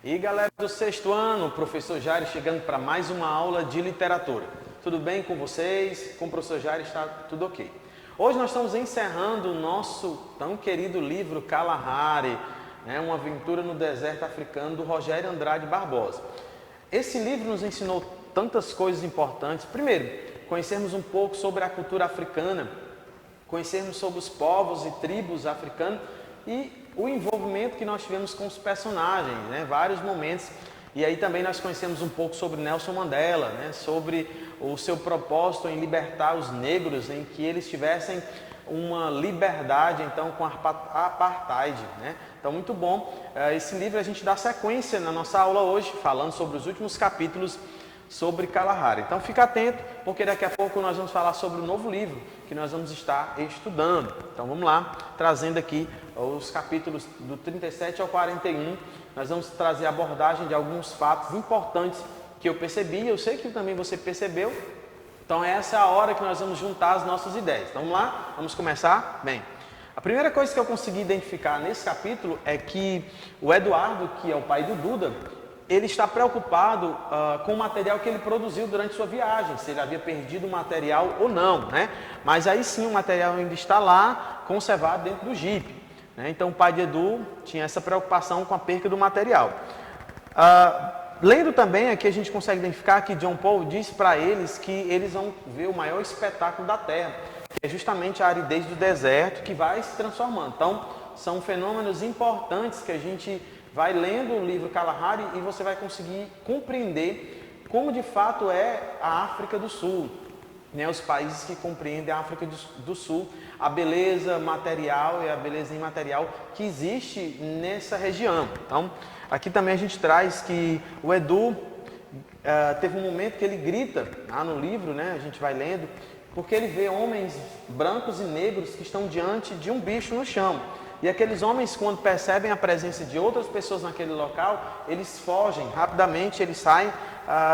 E galera do sexto ano, o professor Jair chegando para mais uma aula de literatura. Tudo bem com vocês? Com o professor Jair está tudo ok. Hoje nós estamos encerrando o nosso tão querido livro Kalahari, uma aventura no deserto africano do Rogério Andrade Barbosa. Esse livro nos ensinou tantas coisas importantes. Primeiro, conhecermos um pouco sobre a cultura africana, conhecermos sobre os povos e tribos africanos e o envolvimento que nós tivemos com os personagens, vários momentos. E aí também nós conhecemos um pouco sobre Nelson Mandela, sobre o seu propósito em libertar os negros, em que eles tivessem uma liberdade, então, com a apartheid. Então, muito bom. Esse livro a gente dá sequência na nossa aula hoje, falando sobre os últimos capítulos sobre Kalahari. Então, fica atento, porque daqui a pouco nós vamos falar sobre o novo livro que nós vamos estar estudando. Então, vamos lá, trazendo aqui os capítulos do 37 ao 41. Nós vamos trazer a abordagem de alguns fatos importantes que eu percebi, eu sei que também você percebeu. Então, essa é a hora que nós vamos juntar as nossas ideias. Então, vamos lá? Vamos começar? Bem, a primeira coisa que eu consegui identificar nesse capítulo é que o Eduardo, que é o pai do Duda, ele está preocupado com o material que ele produziu durante sua viagem, se ele havia perdido o material ou não, Mas aí sim o material ainda está lá, conservado dentro do Jeep, Então o pai de Edu tinha essa preocupação com a perca do material. Lendo também aqui a gente consegue identificar que John Paul disse para eles que eles vão ver o maior espetáculo da Terra, que é justamente a aridez do deserto que vai se transformando. Então são fenômenos importantes que a gente vai lendo o livro Kalahari e você vai conseguir compreender como de fato é a África do Sul, os países que compreendem a África do Sul, a beleza material e a beleza imaterial que existe nessa região. Então, aqui também a gente traz que o Edu teve um momento que ele grita lá no livro, a gente vai lendo, porque ele vê homens brancos e negros que estão diante de um bicho no chão. E aqueles homens, quando percebem a presença de outras pessoas naquele local, eles fogem rapidamente, eles saem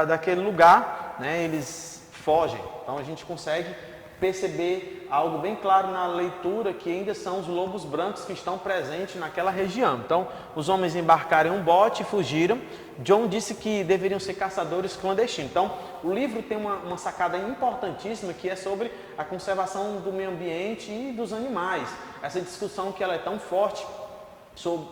daquele lugar, eles fogem. Então a gente consegue perceber algo bem claro na leitura, que ainda são os lobos brancos que estão presentes naquela região. Então os homens embarcaram em um bote e fugiram. John disse que deveriam ser caçadores clandestinos. Então o livro tem uma sacada importantíssima, que é sobre a conservação do meio ambiente e dos animais. Essa discussão que ela é tão forte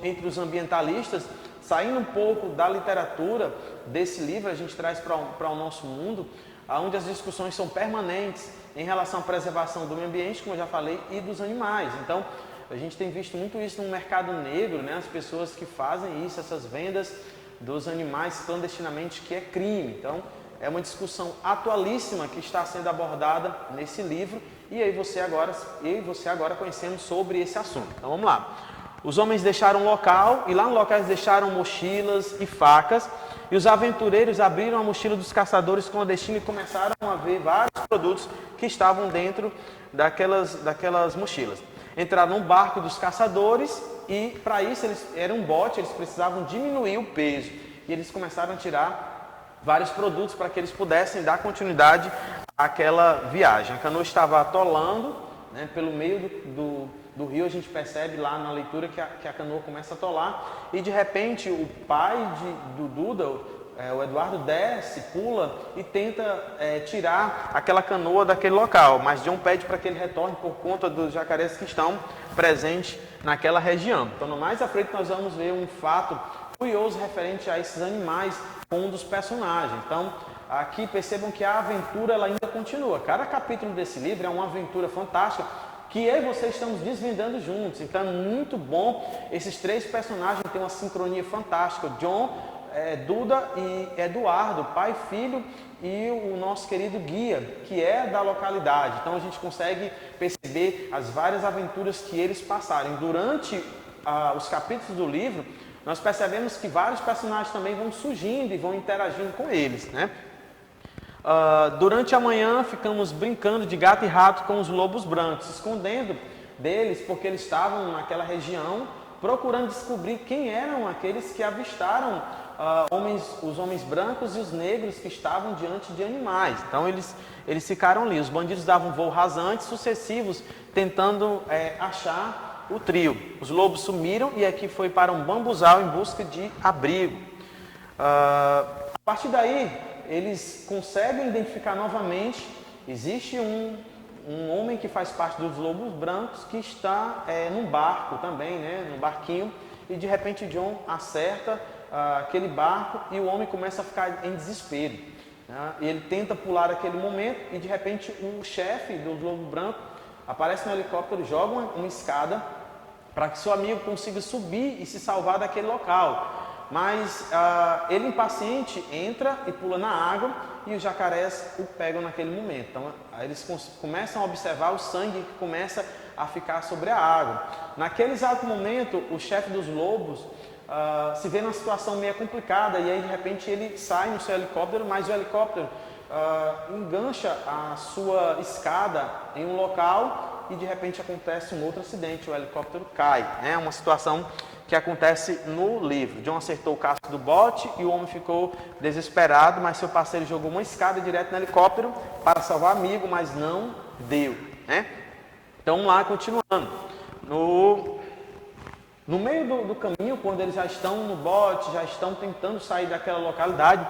entre os ambientalistas, saindo um pouco da literatura desse livro, a gente traz para o nosso mundo, onde as discussões são permanentes em relação à preservação do meio ambiente, como eu já falei, e dos animais. Então, a gente tem visto muito isso no mercado negro, as pessoas que fazem isso, essas vendas dos animais clandestinamente, que é crime. Então, é uma discussão atualíssima que está sendo abordada nesse livro, e aí eu e você agora conhecemos sobre esse assunto. Então, vamos lá. Os homens deixaram o local, e lá no local eles deixaram mochilas e facas, e os aventureiros abriram a mochila dos caçadores clandestinos e começaram a ver vários produtos que estavam dentro daquelas mochilas. Entraram no barco dos caçadores e, para isso, era um bote, eles precisavam diminuir o peso. E eles começaram a tirar vários produtos para que eles pudessem dar continuidade àquela viagem. A canoa estava atolando, pelo meio do rio. A gente percebe lá na leitura que a canoa começa a atolar, e de repente o pai do Duda, o Eduardo, desce, pula e tenta tirar aquela canoa daquele local, mas John pede para que ele retorne por conta dos jacarés que estão presentes naquela região. Então, mais à frente nós vamos ver um fato curioso referente a esses animais com um dos personagens. Então, aqui percebam que a aventura ela ainda continua. Cada capítulo desse livro é uma aventura fantástica, que eu e você estamos desvendando juntos. Então é muito bom. Esses três personagens têm uma sincronia fantástica. John, Duda e Eduardo, pai e filho, e o nosso querido guia, que é da localidade. Então a gente consegue perceber as várias aventuras que eles passaram. Durante os capítulos do livro, nós percebemos que vários personagens também vão surgindo e vão interagindo com eles, Durante a manhã ficamos brincando de gato e rato com os lobos brancos, escondendo deles porque eles estavam naquela região procurando descobrir quem eram aqueles que avistaram os homens brancos e os negros que estavam diante de animais. Então eles ficaram ali. Os bandidos davam voo rasante sucessivos tentando achar o trio. Os lobos sumiram e aqui foi para um bambuzal em busca de abrigo. A partir daí, eles conseguem identificar novamente, existe um homem que faz parte dos lobos brancos que está num barco também, né, num barquinho, e de repente John acerta aquele barco e o homem começa a ficar em desespero. Né? E ele tenta pular aquele momento e de repente o chefe do lobo branco aparece no helicóptero, joga uma escada para que seu amigo consiga subir e se salvar daquele local. Mas ele, impaciente, entra e pula na água e os jacarés o pegam naquele momento. Então, eles começam a observar o sangue que começa a ficar sobre a água. Naquele exato momento, o chefe dos lobos se vê numa situação meio complicada e aí, de repente, ele sai no seu helicóptero, mas o helicóptero engancha a sua escada em um local e, de repente, acontece um outro acidente, o helicóptero cai. É uma situação que acontece no livro. John acertou o casco do bote e o homem ficou desesperado, mas seu parceiro jogou uma escada direto no helicóptero para salvar o amigo, mas não deu. Né? Então, vamos lá, continuando. No meio do caminho, quando eles já estão no bote, já estão tentando sair daquela localidade,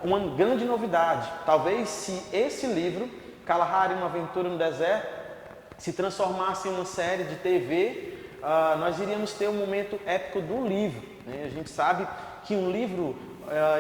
uma grande novidade. Talvez se esse livro, Kalahari, uma aventura no deserto, se transformasse em uma série de TV, nós iríamos ter um momento épico do livro. Né? A gente sabe que um livro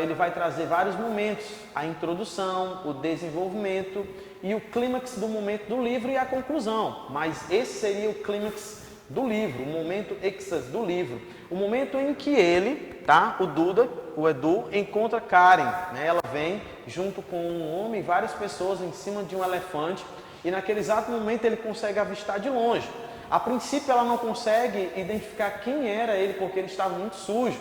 ele vai trazer vários momentos, a introdução, o desenvolvimento e o clímax do momento do livro e a conclusão. Mas esse seria o clímax do livro, o momento êxtase do livro, o momento em que ele, o Duda, o Edu, encontra Karen. Né? Ela vem junto com um homem e várias pessoas em cima de um elefante e naquele exato momento ele consegue avistar de longe. A princípio ela não consegue identificar quem era ele porque ele estava muito sujo,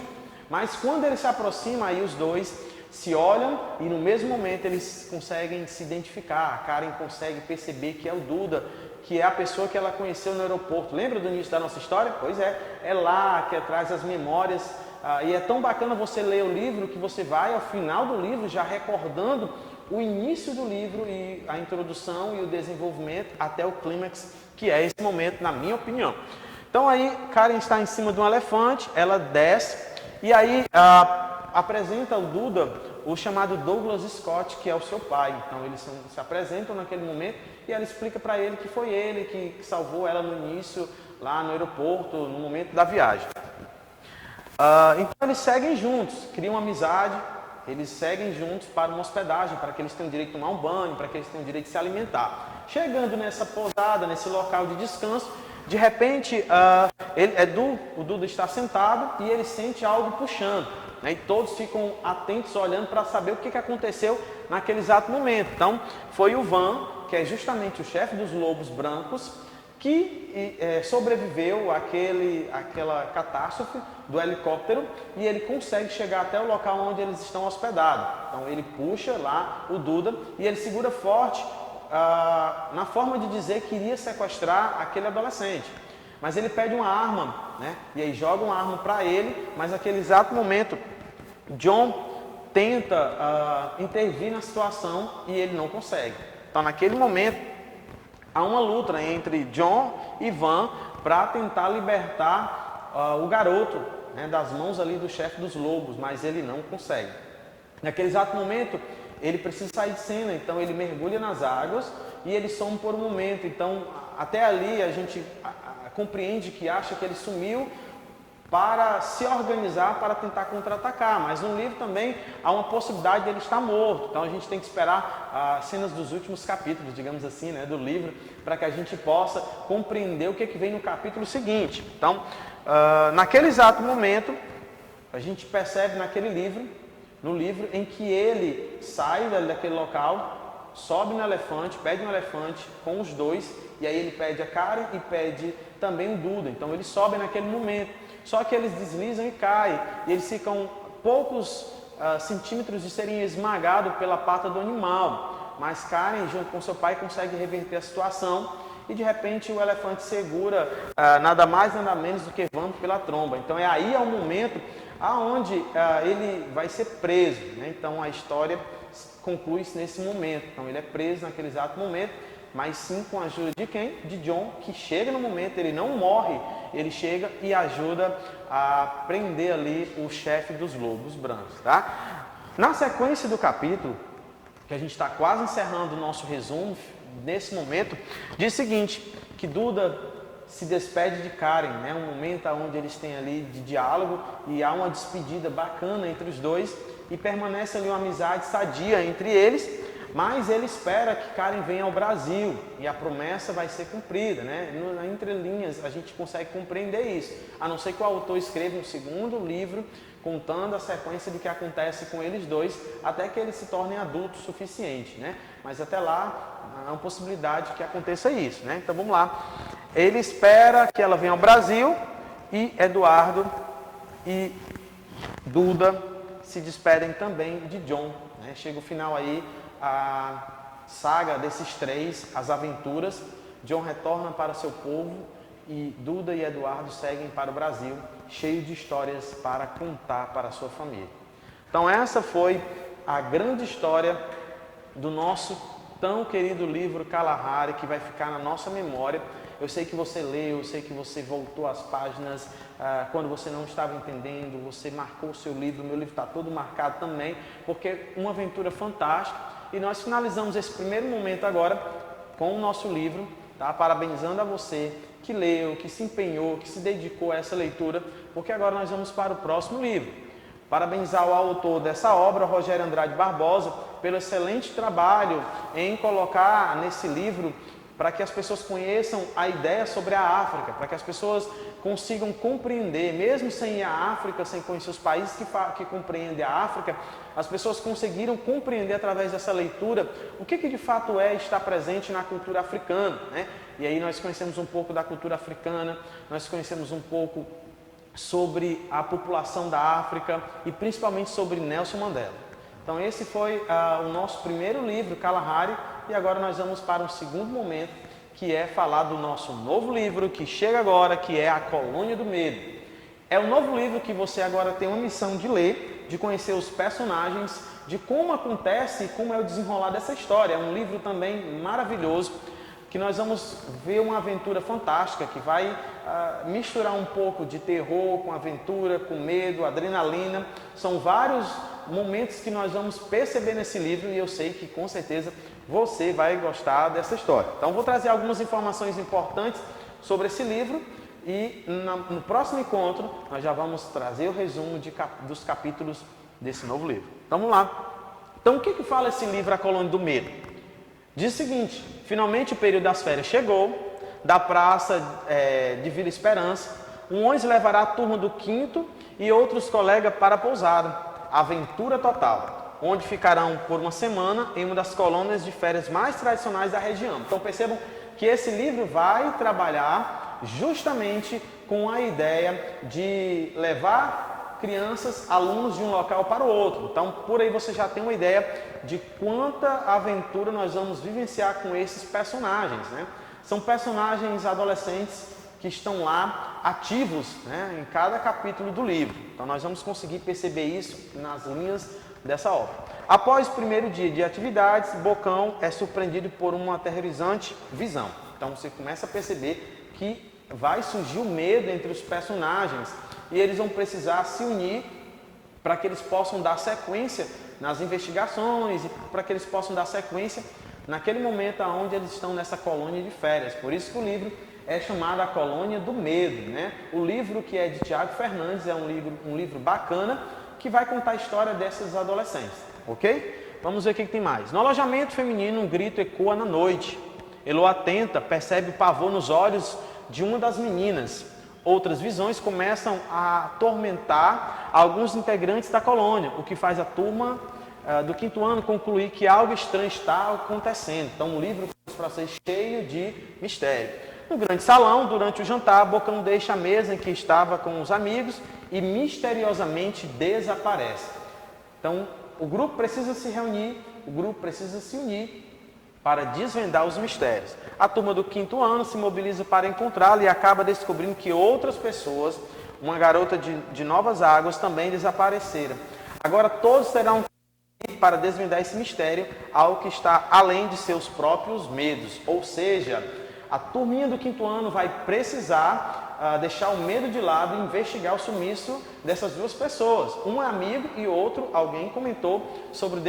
mas quando ele se aproxima, aí os dois se olham e no mesmo momento eles conseguem se identificar. A Karen consegue perceber que é o Duda, que é a pessoa que ela conheceu no aeroporto. Lembra do início da nossa história? Pois é lá que traz as memórias. E é tão bacana você ler o livro que você vai ao final do livro já recordando o início do livro e a introdução e o desenvolvimento até o clímax, que é esse momento, na minha opinião. Então aí Karen está em cima de um elefante, ela desce e aí apresenta ao Duda o chamado Douglas Scott, que é o seu pai. Então eles se apresentam naquele momento e ela explica para ele que foi ele que salvou ela no início, lá no aeroporto, no momento da viagem. Então eles seguem juntos, criam uma amizade, eles seguem juntos para uma hospedagem, para que eles tenham direito a tomar um banho, para que eles tenham direito de se alimentar. Chegando nessa pousada, nesse local de descanso, de repente o Duda está sentado e ele sente algo puxando. Né? E todos ficam atentos, olhando para saber o que aconteceu naquele exato momento. Então, foi o Van, que é justamente o chefe dos lobos brancos, que sobreviveu àquela catástrofe do helicóptero e ele consegue chegar até o local onde eles estão hospedados. Então, ele puxa lá o Duda e ele segura forte na forma de dizer que iria sequestrar aquele adolescente. Mas ele pede uma arma, né? E aí joga uma arma para ele, mas naquele exato momento, John tenta intervir na situação e ele não consegue. Então, naquele momento, há uma luta entre John e Van para tentar libertar o garoto, né, das mãos ali do chefe dos lobos, mas ele não consegue. Naquele exato momento, ele precisa sair de cena, então ele mergulha nas águas e ele some por um momento. Então, até ali a gente compreende que acha que ele sumiu para se organizar para tentar contra-atacar, mas no livro também há uma possibilidade de ele estar morto. Então a gente tem que esperar as cenas dos últimos capítulos, digamos assim, né, do livro, para que a gente possa compreender o que vem no capítulo seguinte. Então, naquele exato momento, a gente percebe no livro em que ele sai daquele local, sobe no elefante, pede um elefante com os dois, e aí ele pede a Karen e pede também o Duda. Então eles sobem naquele momento. Só que eles deslizam e caem, e eles ficam poucos centímetros de serem esmagados pela pata do animal. Mas Karen, junto com seu pai, consegue reverter a situação e de repente o elefante segura nada mais, nada menos do que Van pela tromba. Então aí é o momento aonde ele vai ser preso. Né? Então a história conclui-se nesse momento. Então ele é preso naquele exato momento mas sim com a ajuda de quem? De Jon, que chega no momento, ele não morre, ele chega e ajuda a prender ali o chefe dos lobos brancos, tá? Na sequência do capítulo, que a gente está quase encerrando o nosso resumo, nesse momento, diz o seguinte, que Duda se despede de Karen, né? Um momento onde eles têm ali de diálogo e há uma despedida bacana entre os dois e permanece ali uma amizade sadia entre eles, mas ele espera que Karen venha ao Brasil e a promessa vai ser cumprida, né? Entre linhas a gente consegue compreender isso, a não ser que o autor escreva um segundo livro contando a sequência do que acontece com eles dois até que eles se tornem adultos o suficiente, né? Mas até lá há uma possibilidade que aconteça isso, né? Então vamos lá. Ele espera que ela venha ao Brasil e Eduardo e Duda se despedem também de Jon, né? Chega o final aí, a saga desses três, as aventuras. Jon retorna para seu povo e Duda e Eduardo seguem para o Brasil, cheio de histórias para contar para a sua família. Então essa foi a grande história do nosso tão querido livro Kalahari, que vai ficar na nossa memória. Eu sei que você leu, eu sei que você voltou às páginas quando você não estava entendendo, você marcou o seu livro, o meu livro está todo marcado também, porque é uma aventura fantástica. E nós finalizamos esse primeiro momento agora com o nosso livro, tá? Parabenizando a você que leu, que se empenhou, que se dedicou a essa leitura, porque agora nós vamos para o próximo livro. Parabenizar o autor dessa obra, Rogério Andrade Barbosa, pelo excelente trabalho em colocar nesse livro para que as pessoas conheçam a ideia sobre a África, para que as pessoas consigam compreender, mesmo sem ir à África, sem conhecer os países que compreendem a África, as pessoas conseguiram compreender através dessa leitura o que de fato é estar presente na cultura africana, né? E aí nós conhecemos um pouco da cultura africana, nós conhecemos um pouco sobre a população da África e principalmente sobre Nelson Mandela. Então esse foi o nosso primeiro livro, Kalahari, e agora nós vamos para um segundo momento, que é falar do nosso novo livro, que chega agora, que é A Colônia do Medo. É um novo livro que você agora tem uma missão de ler, de conhecer os personagens, de como acontece e como é o desenrolar dessa história. É um livro também maravilhoso, que nós vamos ver uma aventura fantástica, que vai misturar um pouco de terror com aventura, com medo, adrenalina. São vários momentos que nós vamos perceber nesse livro e eu sei que com certeza você vai gostar dessa história. Então vou trazer algumas informações importantes sobre esse livro e no próximo encontro nós já vamos trazer o resumo dos capítulos desse novo livro. Então vamos lá. Então o que fala esse livro, A Colônia do Medo? Diz o seguinte: finalmente o período das férias chegou, da praça de Vila Esperança, um ônibus levará a turma do 5º e outros colegas para a pousada, aventura total, onde ficarão por uma semana em uma das colônias de férias mais tradicionais da região. Então percebam que esse livro vai trabalhar justamente com a ideia de levar crianças, alunos de um local para o outro. Então por aí você já tem uma ideia de quanta aventura nós vamos vivenciar com esses personagens, né? São personagens adolescentes que estão lá ativos, né, em cada capítulo do livro. Então nós vamos conseguir perceber isso nas linhas dessa obra. Após o primeiro dia de atividades, Bocão é surpreendido por uma aterrorizante visão. Então você começa a perceber que vai surgir o medo entre os personagens e eles vão precisar se unir para que eles possam dar sequência nas investigações e para que eles possam dar sequência naquele momento onde eles estão nessa colônia de férias. Por isso que o livro é chamado A Colônia do Medo, né? O livro, que é de Tiago Fernandes, é um livro bacana que vai contar a história dessas adolescentes, ok? Vamos ver o que tem mais. No alojamento feminino, um grito ecoa na noite. Elô, atenta, percebe o pavor nos olhos de uma das meninas. Outras visões começam a atormentar alguns integrantes da colônia, o que faz a turma do 5º ano concluir que algo estranho está acontecendo. Então o livro para vocês cheio de mistério. No grande salão, durante o jantar, Bocão deixa a mesa em que estava com os amigos e misteriosamente desaparece. Então o grupo precisa se reunir, o grupo precisa se unir para desvendar os mistérios. A turma do 5º ano se mobiliza para encontrá-lo e acaba descobrindo que outras pessoas, uma garota de Novas Águas, também desapareceram. Agora todos terão para desvendar esse mistério, algo que está além de seus próprios medos. Ou seja, a turminha do quinto ano vai precisar deixar o medo de lado e investigar o sumiço dessas duas pessoas. Um é amigo e outro, alguém comentou sobre o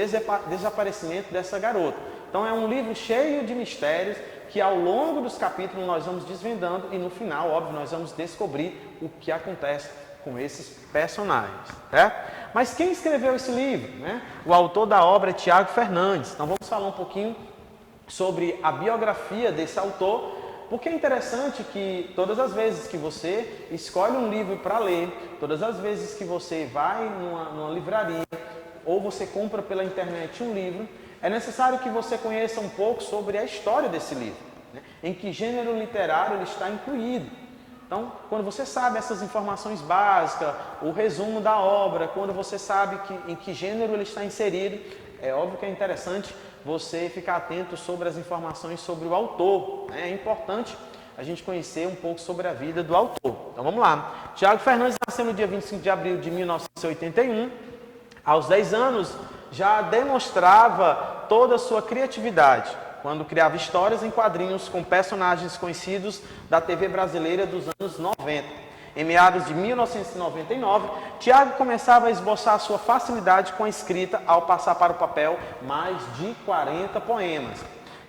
desaparecimento dessa garota. Então é um livro cheio de mistérios que ao longo dos capítulos nós vamos desvendando e no final, óbvio, nós vamos descobrir o que acontece com esses personagens. Mas quem escreveu esse livro? O autor da obra é Tiago Fernandes. Então vamos falar um pouquinho sobre a biografia desse autor, porque é interessante que todas as vezes que você escolhe um livro para ler, todas as vezes que você vai numa livraria ou você compra pela internet um livro, é necessário que você conheça um pouco sobre a história desse livro, em que gênero literário ele está incluído. Então, quando você sabe essas informações básicas, o resumo da obra, quando você sabe em que gênero ele está inserido, é óbvio que é interessante você ficar atento sobre as informações sobre o autor. É importante a gente conhecer um pouco sobre a vida do autor. Então vamos lá. Tiago Fernandes nasceu no dia 25 de abril de 1981. Aos 10 anos já demonstrava toda a sua criatividade, quando criava histórias em quadrinhos com personagens conhecidos da TV brasileira dos anos 90. Em meados de 1999, Tiago começava a esboçar sua facilidade com a escrita ao passar para o papel mais de 40 poemas,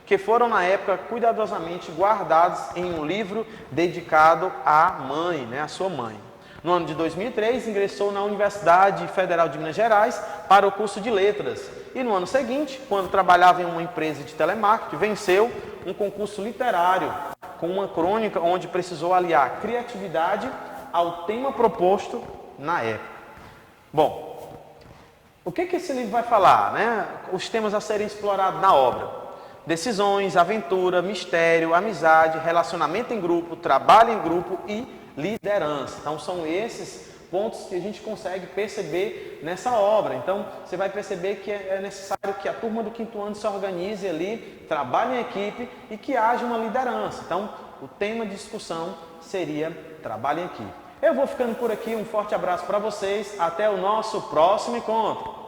que foram na época cuidadosamente guardados em um livro dedicado à mãe, à sua mãe. No ano de 2003, ingressou na Universidade Federal de Minas Gerais para o curso de Letras. E no ano seguinte, quando trabalhava em uma empresa de telemarketing, venceu um concurso literário com uma crônica onde precisou aliar criatividade ao tema proposto na época. Bom, o que esse livro vai falar? Os temas a serem explorados na obra: decisões, aventura, mistério, amizade, relacionamento em grupo, trabalho em grupo e liderança. Então são esses pontos que a gente consegue perceber nessa obra. Então você vai perceber que é necessário que a turma do quinto ano se organize ali, trabalhe em equipe e que haja uma liderança. Então o tema de discussão seria trabalho em equipe. Eu vou ficando por aqui, um forte abraço para vocês, até o nosso próximo encontro.